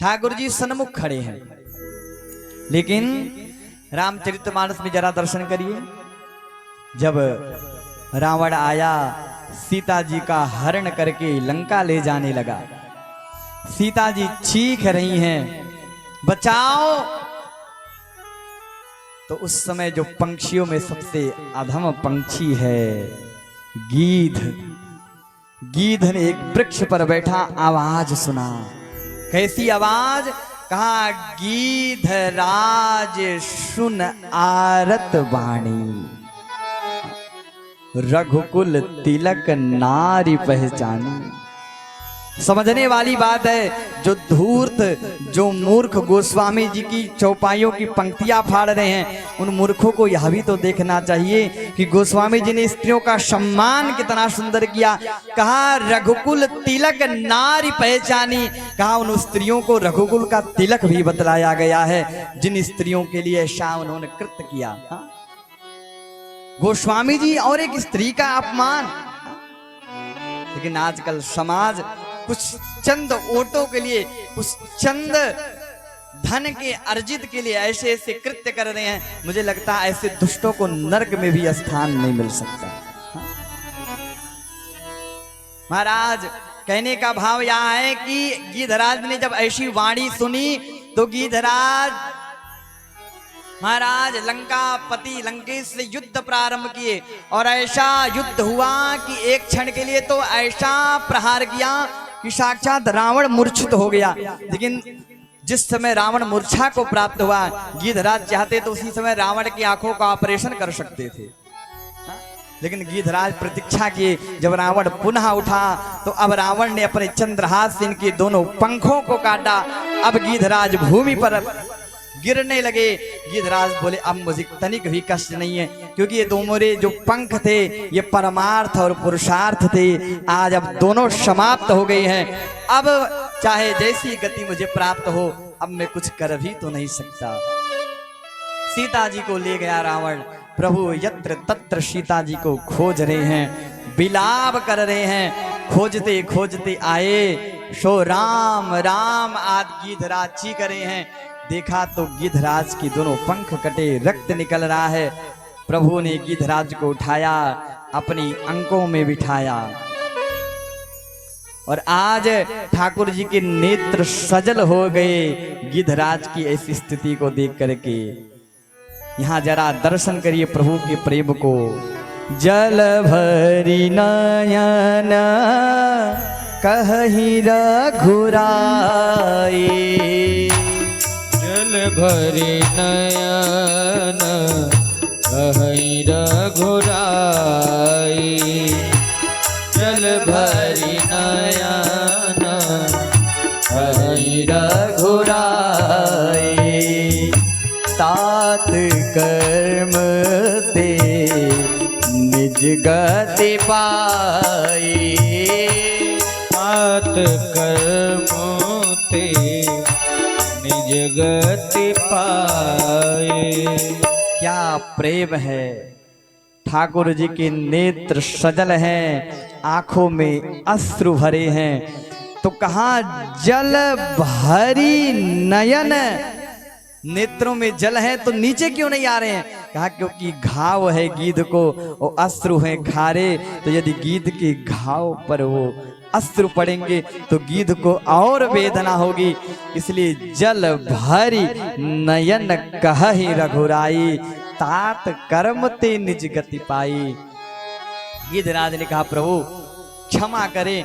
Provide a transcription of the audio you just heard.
ठाकुर जी सन्मुख खड़े हैं, लेकिन रामचरितमानस में जरा दर्शन करिए। जब रावण आया, सीता जी का हरण करके लंका ले जाने लगा, सीता जी चीख रही हैं, बचाओ। तो उस समय जो पंक्षियों में सबसे अधम पंक्षी है गीध, गीध ने एक वृक्ष पर बैठा आवाज सुना। कैसी आवाज? कहा, गीध राज सुन आरत वाणी, रघुकुल तिलक नारी पहचानी। समझने वाली बात है। जो धूर्त, जो मूर्ख गोस्वामी जी की चौपाइयों की पंक्तियां फाड़ रहे हैं, उन मूर्खों को यह भी तो देखना चाहिए कि गोस्वामी जी ने स्त्रियों का सम्मान कितना सुंदर किया। कहा, रघुकुल तिलक नारी पहचानी। कहा, उन स्त्रियों को रघुकुल का तिलक भी बतलाया गया है, जिन स्त्रियों के लिए ऐसा उन्होंने कृत्य किया। गोस्वामी जी और एक स्त्री का अपमान। लेकिन आजकल समाज कुछ चंद वोटों के लिए, कुछ चंद धन के अर्जित के लिए ऐसे ऐसे कृत्य कर रहे हैं। मुझे लगता है ऐसे दुष्टों को नरक में भी स्थान नहीं मिल सकता। महाराज, कहने का भाव यह है कि गीधराज ने जब ऐसी वाणी सुनी तो गीधराज महाराज लंकापति लंकेश से युद्ध प्रारंभ किए, और ऐसा युद्ध हुआ कि एक क्षण के लिए तो ऐसा प्रहार किया कि साक्षात रावण मूर्छित हो गया। लेकिन जिस समय रावण मूर्छा को प्राप्त हुआ, गीधराज चाहते तो उसी समय रावण की आंखों का ऑपरेशन कर सकते थे, लेकिन गीधराज प्रतीक्षा किए। जब रावण पुनः उठा तो अब रावण ने अपने चंद्रहास से इनके दोनों पंखों को काटा। अब गीधराज भूमि पर गिरने लगे। गीधराज बोले, अब मुझे तनिक भी कष्ट नहीं है, क्योंकि ये दो मोरे जो पंख थे ये परमार्थ और पुरुषार्थ थे, आज अब दोनों समाप्त हो गए हैं। अब चाहे जैसी गति मुझे प्राप्त हो, अब मैं कुछ कर भी तो नहीं सकता। सीता जी को ले गया रावण। प्रभु यत्र तत्र सीता जी को खोज रहे हैं, विलाप कर रहे हैं। खोजते खोजते आए, सो राम राम आदि गीधराज चीख रहे हैं। देखा तो गीधराज की दोनों पंख कटे, रक्त निकल रहा है। प्रभु ने गीधराज को उठाया, अपनी अंकों में बिठाया, और आज ठाकुर जी के नेत्र सजल हो गए गीधराज की ऐसी स्थिति को देख करके। यहाँ जरा दर्शन करिए प्रभु के प्रेम को। जल भरी नयन कहि रघुराई, जल भरी नयन कहि रघुराई, जल भरी नयन कहि रघुराई। तात कर्म ते निज गति पाई, तात कर्म ते निज गति पाए। क्या प्रेम है! ठाकुर जी के नेत्र सजल हैं, आंखों में अश्रु भरे हैं। तो कहा, जल भरी नयन, नेत्रों में जल है तो नीचे क्यों नहीं आ रहे हैं? कहा, क्योंकि घाव है गीध को और अश्रु है खारे। तो यदि गीध के घाव पर वो अश्रु पड़ेंगे तो गीध को और वेदना होगी। इसलिए जल भरी नयन कहि रघुराई, तात कर्म ते निज गति पाई। गीधराज ने कहा, प्रभु क्षमा करें,